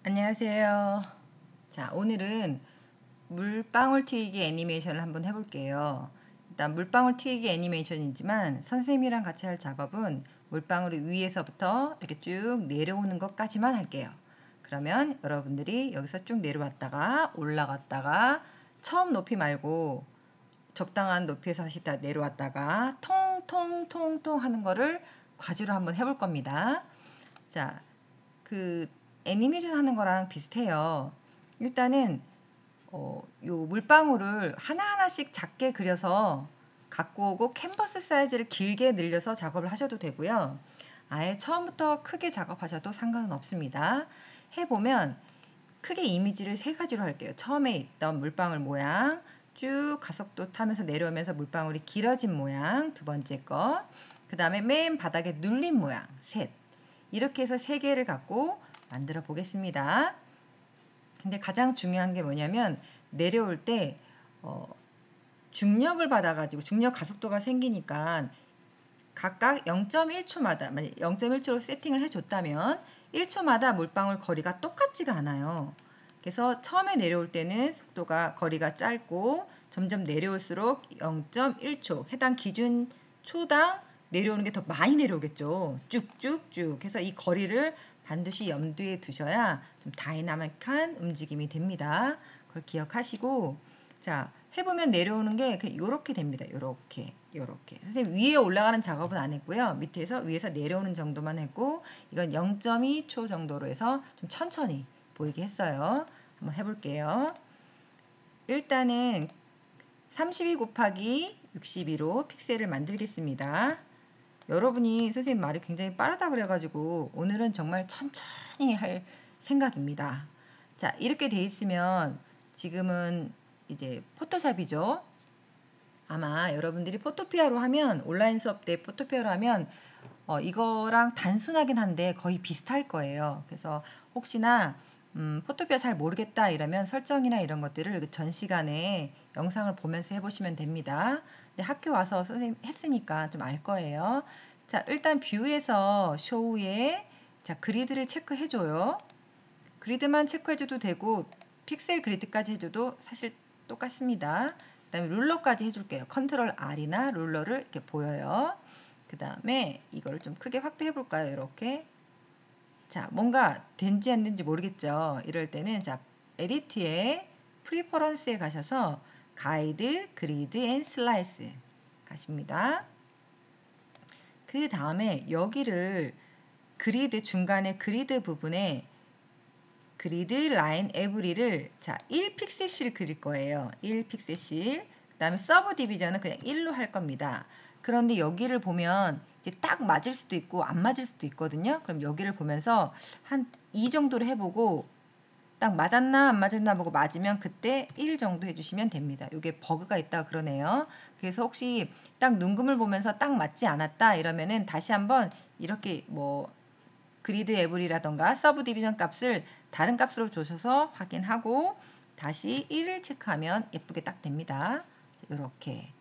안녕하세요. 자, 오늘은 물방울 튀기기 애니메이션을 한번 해볼게요. 일단 물방울 튀기기 애니메이션이지만 선생님이랑 같이 할 작업은 물방울이 위에서부터 이렇게 쭉 내려오는 것까지만 할게요. 그러면 여러분들이 여기서 쭉 내려왔다가 올라갔다가 처음 높이 말고 적당한 높이에서 다시 다 내려왔다가 통통통통 하는 거를 과지로 한번 해볼 겁니다. 자, 그 애니메이션 하는 거랑 비슷해요. 일단은 요 물방울을 하나하나씩 작게 그려서 갖고 오고 캔버스 사이즈를 길게 늘려서 작업을 하셔도 되고요. 아예 처음부터 크게 작업하셔도 상관은 없습니다. 해보면 크게 이미지를 세 가지로 할게요. 처음에 있던 물방울 모양, 쭉 가속도 타면서 내려오면서 물방울이 길어진 모양, 두 번째 거, 그 다음에 맨 바닥에 눌린 모양, 셋. 이렇게 해서 세 개를 갖고 만들어 보겠습니다. 근데 가장 중요한 게 뭐냐면 내려올 때 중력을 받아가지고 중력 가속도가 생기니까 각각 0.1초마다 만약 0.1초로 세팅을 해줬다면 1초마다 물방울 거리가 똑같지가 않아요. 그래서 처음에 내려올 때는 속도가 거리가 짧고 점점 내려올수록 0.1초 해당 기준 초당 내려오는 게 더 많이 내려오겠죠. 쭉쭉쭉 해서 이 거리를 반드시 염두에 두셔야 좀 다이나믹한 움직임이 됩니다. 그걸 기억하시고 자 해보면 내려오는 게 이렇게 됩니다. 이렇게 선생님 위에 올라가는 작업은 안 했고요. 밑에서 위에서 내려오는 정도만 했고 이건 0.2초 정도로 해서 좀 천천히 보이게 했어요. 한번 해볼게요. 일단은 32 곱하기 62로 픽셀을 만들겠습니다. 여러분이 선생님 말이 굉장히 빠르다 그래가지고 오늘은 정말 천천히 할 생각입니다. 자, 이렇게 돼 있으면 지금은 이제 포토샵이죠. 아마 여러분들이 포토피아로 하면 온라인 수업 때 포토피아로 하면 이거랑 단순하긴 한데 거의 비슷할 거예요. 그래서 혹시나 포토피아 잘 모르겠다 이러면 설정이나 이런 것들을 전 시간에 영상을 보면서 해보시면 됩니다. 근데 학교 와서 선생님 했으니까 좀 알 거예요. 자, 일단 뷰에서 쇼우에 자, 그리드를 체크해줘요. 그리드만 체크해줘도 되고 픽셀 그리드까지 해줘도 사실 똑같습니다. 그 다음에 룰러까지 해줄게요. 컨트롤 R이나 룰러를 이렇게 보여요. 그 다음에 이거를 좀 크게 확대해 볼까요? 이렇게. 자, 뭔가 된지 안 된지 모르겠죠. 이럴 때는 자, 에디트에 프리퍼런스에 가셔서 가이드, 그리드 앤 슬라이스 가십니다. 그 다음에 여기를 그리드 중간에 그리드 부분에 그리드 라인 에브리를 자 1픽셀씩 그릴 거예요. 1픽셀씩. 그 다음에 서브 디비전은 그냥 1로 할 겁니다. 그런데 여기를 보면 이제 딱 맞을 수도 있고 안 맞을 수도 있거든요. 그럼 여기를 보면서 한 2 정도로 해보고 딱 맞았나 안 맞았나 보고 맞으면 그때 1 정도 해주시면 됩니다. 이게 버그가 있다 그러네요. 그래서 혹시 딱 눈금을 보면서 딱 맞지 않았다 이러면은 다시 한번 이렇게 뭐 그리드 에브리라던가 서브 디비전 값을 다른 값으로 주셔서 확인하고 다시 1을 체크하면 예쁘게 딱 됩니다. 이렇게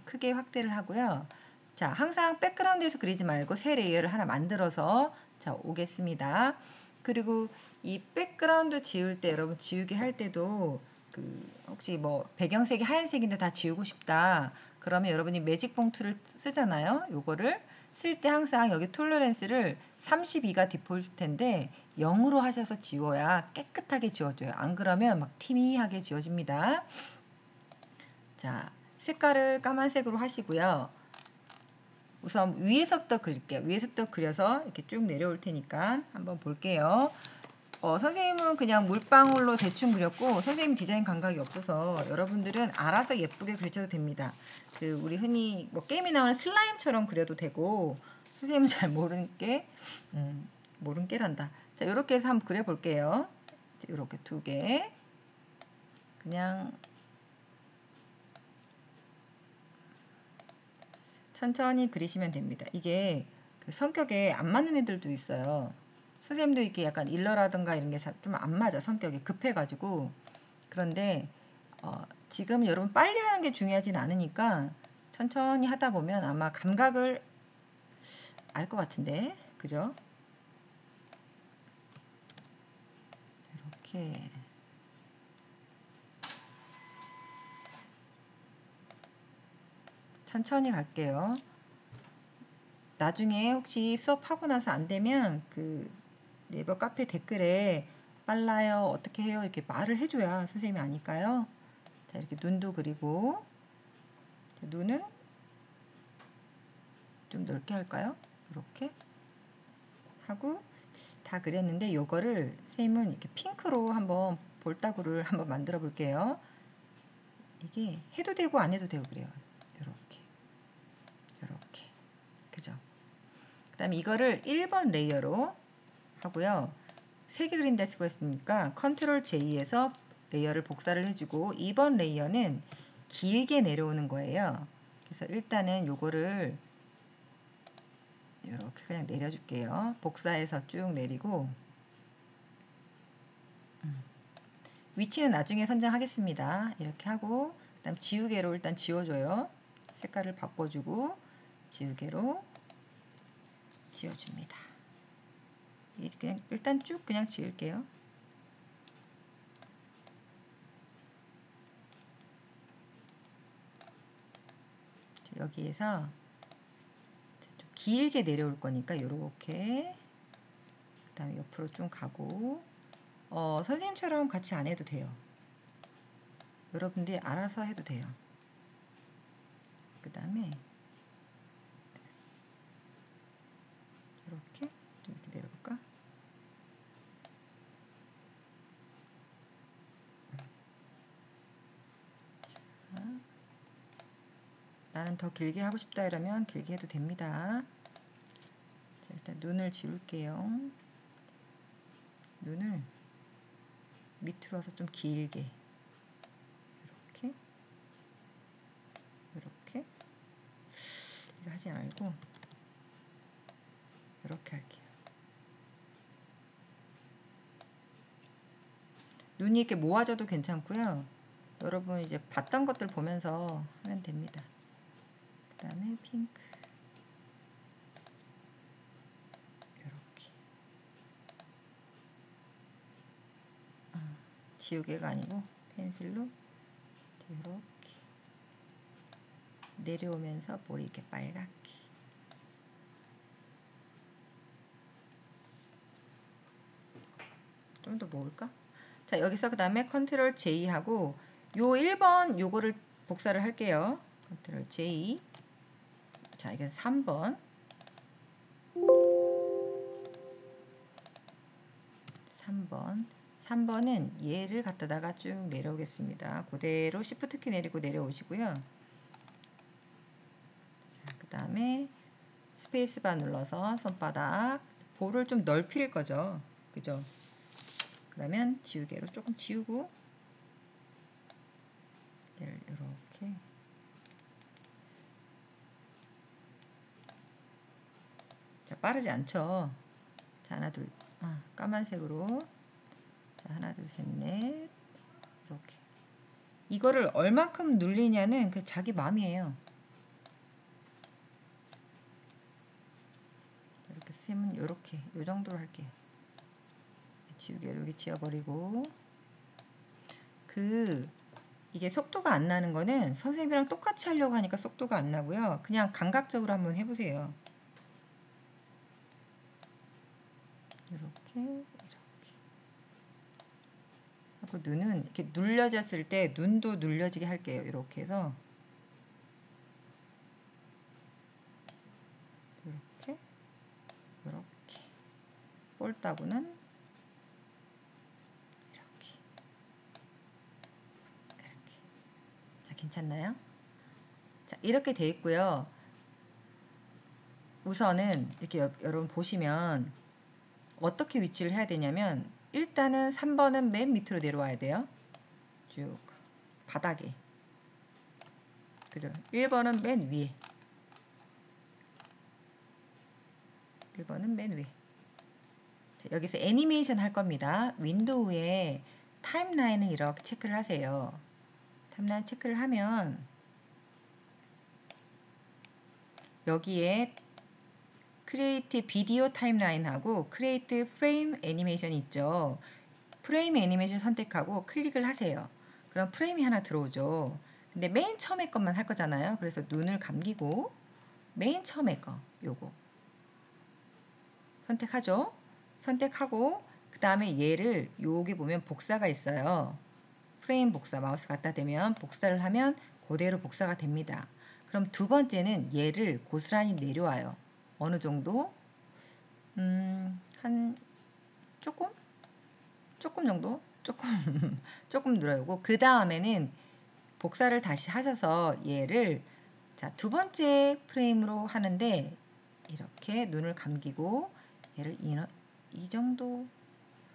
크게 확대를 하고요. 자, 항상 백그라운드에서 그리지 말고 새 레이어를 하나 만들어서 자, 오겠습니다. 그리고 이 백그라운드 지울 때 여러분 지우개 할 때도 혹시 뭐 배경색이 하얀색인데 다 지우고 싶다. 그러면 여러분이 매직 봉투를 쓰잖아요. 요거를 쓸 때 항상 여기 톨러런스를 32가 디폴트인데 0으로 하셔서 지워야 깨끗하게 지워져요. 안 그러면 막 티미하게 지워집니다. 자, 색깔을 까만색으로 하시고요. 우선 위에서부터 그릴게요. 위에서부터 그려서 이렇게 쭉 내려올 테니까 한번 볼게요. 선생님은 그냥 물방울로 대충 그렸고 선생님 디자인 감각이 없어서 여러분들은 알아서 예쁘게 그려도 됩니다. 우리 흔히 뭐 게임에 나오는 슬라임처럼 그려도 되고 선생님은 잘 모른 게란다. 자, 이렇게 해서 한번 그려볼게요. 이렇게 2개 그냥 천천히 그리시면 됩니다. 이게 성격에 안 맞는 애들도 있어요. 선생님도 이렇게 약간 일러라든가 이런 게 좀 안 맞아. 성격이 급해가지고. 그런데 지금 여러분 빨리 하는 게 중요하진 않으니까 천천히 하다 보면 아마 감각을 알 것 같은데. 그죠? 이렇게 천천히 갈게요. 나중에 혹시 수업하고 나서 안 되면 그 네이버 카페 댓글에 빨라요, 어떻게 해요 이렇게 말을 해줘야 선생님이 아니까요. 자, 이렇게 눈도 그리고 눈은 좀 넓게 할까요? 이렇게 하고 다 그렸는데 요거를 선생님은 이렇게 핑크로 한번 볼따구를 한번 만들어 볼게요. 이게 해도 되고 안 해도 되고 그래요. 이렇게 그죠? 그 다음에 이거를 1번 레이어로 하고요. 3개 그린다 쓰고 있으니까 컨트롤 J에서 레이어를 복사를 해주고 2번 레이어는 길게 내려오는 거예요. 그래서 일단은 요거를 이렇게 그냥 내려줄게요. 복사해서 쭉 내리고 위치는 나중에 선정하겠습니다. 이렇게 하고 그 다음 지우개로 일단 지워줘요. 색깔을 바꿔주고 지우개로 지워줍니다. 그냥 일단 쭉 그냥 지울게요. 여기에서 좀 길게 내려올 거니까 이렇게 그 다음에 옆으로 좀 가고 선생님처럼 같이 안 해도 돼요. 여러분들이 알아서 해도 돼요. 그 다음에 이렇게 좀 이렇게 내려볼까? 자, 나는 더 길게 하고 싶다 이러면 길게 해도 됩니다. 자, 일단 눈을 지울게요. 눈을 밑으로 와서 좀 길게 이렇게 이거 하지 말고 이렇게 할게요. 눈이 이렇게 모아져도 괜찮고요. 여러분 이제 봤던 것들 보면서 하면 됩니다. 그 다음에 핑크 이렇게 지우개가 아니고 펜슬로 이렇게 내려오면서 머리 이렇게 빨갛게 좀 더 모을까? 자, 여기서 그 다음에 컨트롤 J 하고 요 1번 요거를 복사를 할게요. 컨트롤 J. 자, 이게 3번. 3번은 얘를 갖다다가 쭉 내려오겠습니다. 그대로 Shift 키 내리고 내려오시고요. 그 다음에 스페이스바 눌러서 손바닥 볼을 좀 넓힐 거죠. 그죠? 그러면 지우개로 조금 지우고 얘를 이렇게 자, 빠르지 않죠? 자, 하나 둘 까만색으로 자, 하나 둘 셋 넷 이렇게 이거를 얼만큼 눌리냐는 그 자기 마음이에요. 이렇게 쓰면 이렇게 이 정도로 할게요. 지우개 여기 지워버리고 이게 속도가 안 나는 거는 선생님이랑 똑같이 하려고 하니까 속도가 안 나고요. 그냥 감각적으로 한번 해보세요. 이렇게 하고 눈은 이렇게 눌려졌을 때 눈도 눌려지게 할게요. 이렇게 해서 이렇게 볼따구는 이렇게 자, 괜찮나요? 자, 이렇게 돼 있고요. 우선은 이렇게 여러분 보시면 어떻게 위치를 해야 되냐면 일단은 3번은 맨 밑으로 내려와야 돼요. 쭉 바닥에. 그죠? 1번은 맨 위에. 1번은 맨 위에. 자, 여기서 애니메이션 할 겁니다. 윈도우에 타임라인을 이렇게 체크를 하세요. 타임라인 체크를 하면 여기에 크리에이트 비디오 타임라인하고 크리에이트 프레임 애니메이션이 있죠. 프레임 애니메이션 선택하고 클릭을 하세요. 그럼 프레임이 하나 들어오죠. 근데 맨 처음에 것만 할 거잖아요. 그래서 눈을 감기고 맨 처음에 거 요거 선택하죠. 선택하고 그 다음에 얘를 여기 보면 복사가 있어요. 프레임 복사 마우스 갖다 대면 복사를 하면 그대로 복사가 됩니다. 그럼 두 번째는 얘를 고스란히 내려와요. 어느 정도? 한 조금 정도? 조금 늘어오고 그 다음에는 복사를 다시 하셔서 얘를 자, 두 번째 프레임으로 하는데 이렇게 눈을 감기고 얘를 이 정도.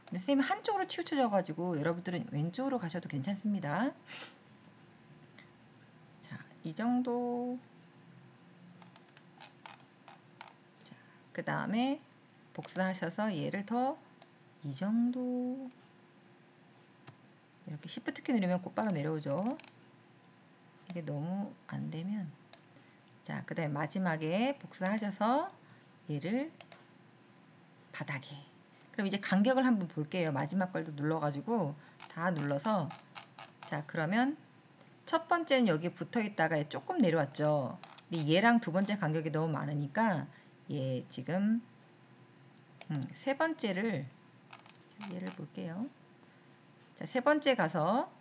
근데 선생님이 한쪽으로 치우쳐져 가지고 여러분들은 왼쪽으로 가셔도 괜찮습니다. 자, 이 정도. 자, 그 다음에 복사하셔서 얘를 더 이 정도. 이렇게 Shift 키 누르면 곧바로 내려오죠. 이게 너무 안 되면 자, 그 다음에 마지막에 복사하셔서 얘를 바닥에. 그럼 이제 간격을 한번 볼게요. 마지막 걸도 눌러가지고 다 눌러서 자, 그러면 첫 번째는 여기 붙어 있다가 조금 내려왔죠. 근데 얘랑 두 번째 간격이 너무 많으니까 얘 지금 세 번째를 자, 얘를 볼게요. 자, 세 번째 가서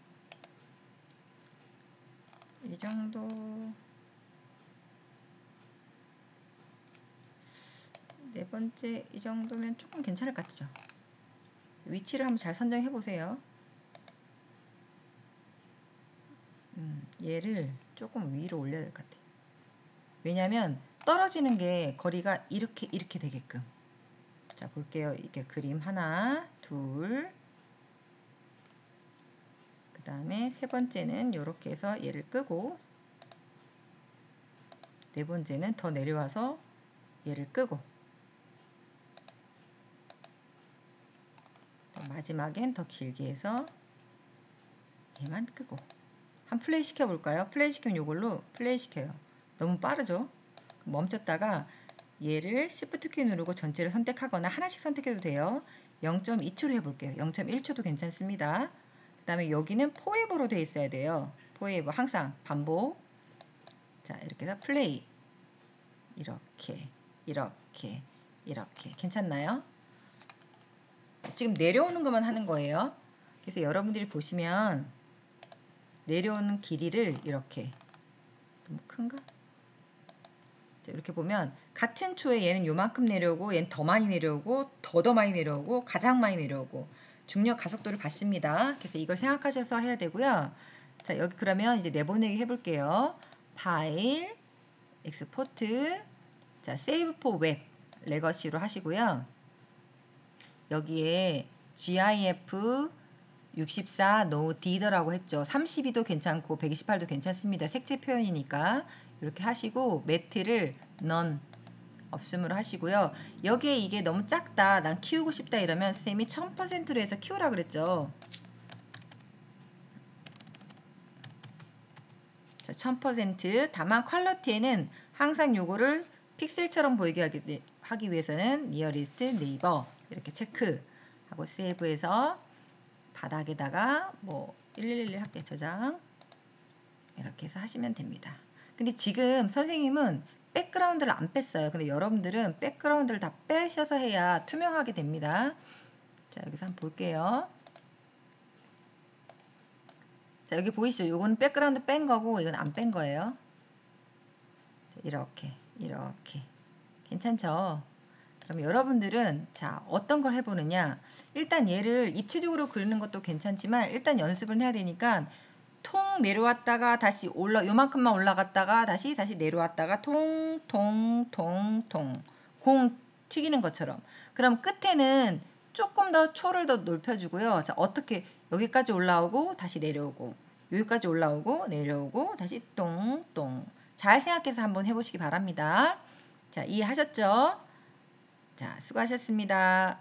이 정도. 네 번째 이 정도면 조금 괜찮을 것 같죠. 위치를 한번 잘 선정해 보세요. 얘를 조금 위로 올려야 될 것 같아요. 왜냐하면 떨어지는 게 거리가 이렇게 되게끔. 자, 볼게요. 이게 그림 하나, 둘. 그 다음에 세 번째는 이렇게 해서 얘를 끄고 네 번째는 더 내려와서 얘를 끄고 마지막엔 더 길게 해서 얘만 끄고 한 플레이 시켜 볼까요? 플레이 시키면 이걸로 플레이 시켜요. 너무 빠르죠? 멈췄다가 얘를 Shift 키 누르고 전체를 선택하거나 하나씩 선택해도 돼요. 0.2초로 해볼게요. 0.1초도 괜찮습니다. 그 다음에 여기는 포에버로 되어 있어야 돼요. 포에버 항상 반복. 자, 이렇게 해서 플레이. 이렇게 괜찮나요? 지금 내려오는 것만 하는 거예요. 그래서 여러분들이 보시면 내려오는 길이를 이렇게 너무 큰가? 자, 이렇게 보면 같은 초에 얘는 요만큼 내려오고 얘는 더 많이 내려오고 더 많이 내려오고 가장 많이 내려오고 중력 가속도를 받습니다. 그래서 이걸 생각하셔서 해야 되고요. 자, 여기 그러면 이제 내보내기 해볼게요. 파일, 엑스포트, 자, 세이브 포 웹, 레거시로 하시고요. 여기에 GIF 64 no dith라고 했죠. 32도 괜찮고 128도 괜찮습니다. 색채 표현이니까 이렇게 하시고 매트를 none 없음으로 하시고요. 여기에 이게 너무 작다, 난 키우고 싶다 이러면 선생님이 1000%로 해서 키우라 그랬죠. 자, 1000%. 다만 퀄리티에는 항상 요거를 픽셀처럼 보이게 하기 위해서는 nearest neighbor 이렇게 체크하고 세이브해서 바닥에다가 뭐 1111 할게 저장 이렇게 해서 하시면 됩니다. 근데 지금 선생님은 백그라운드를 안 뺐어요. 근데 여러분들은 백그라운드를 다 빼셔서 해야 투명하게 됩니다. 자, 여기서 한번 볼게요. 자, 여기 보이시죠? 요거는 백그라운드 뺀 거고 이건 안 뺀 거예요. 이렇게 괜찮죠? 그럼 여러분들은 자, 어떤 걸 해보느냐, 일단 얘를 입체적으로 그리는 것도 괜찮지만 일단 연습을 해야 되니까 통 내려왔다가 다시 요만큼만 올라갔다가 다시 내려왔다가 통 공 튀기는 것처럼. 그럼 끝에는 조금 더 초를 더 높여주고요. 자, 어떻게 여기까지 올라오고 다시 내려오고 여기까지 올라오고 내려오고 다시 똥 잘 생각해서 한번 해보시기 바랍니다. 자, 이해하셨죠? 자, 수고하셨습니다.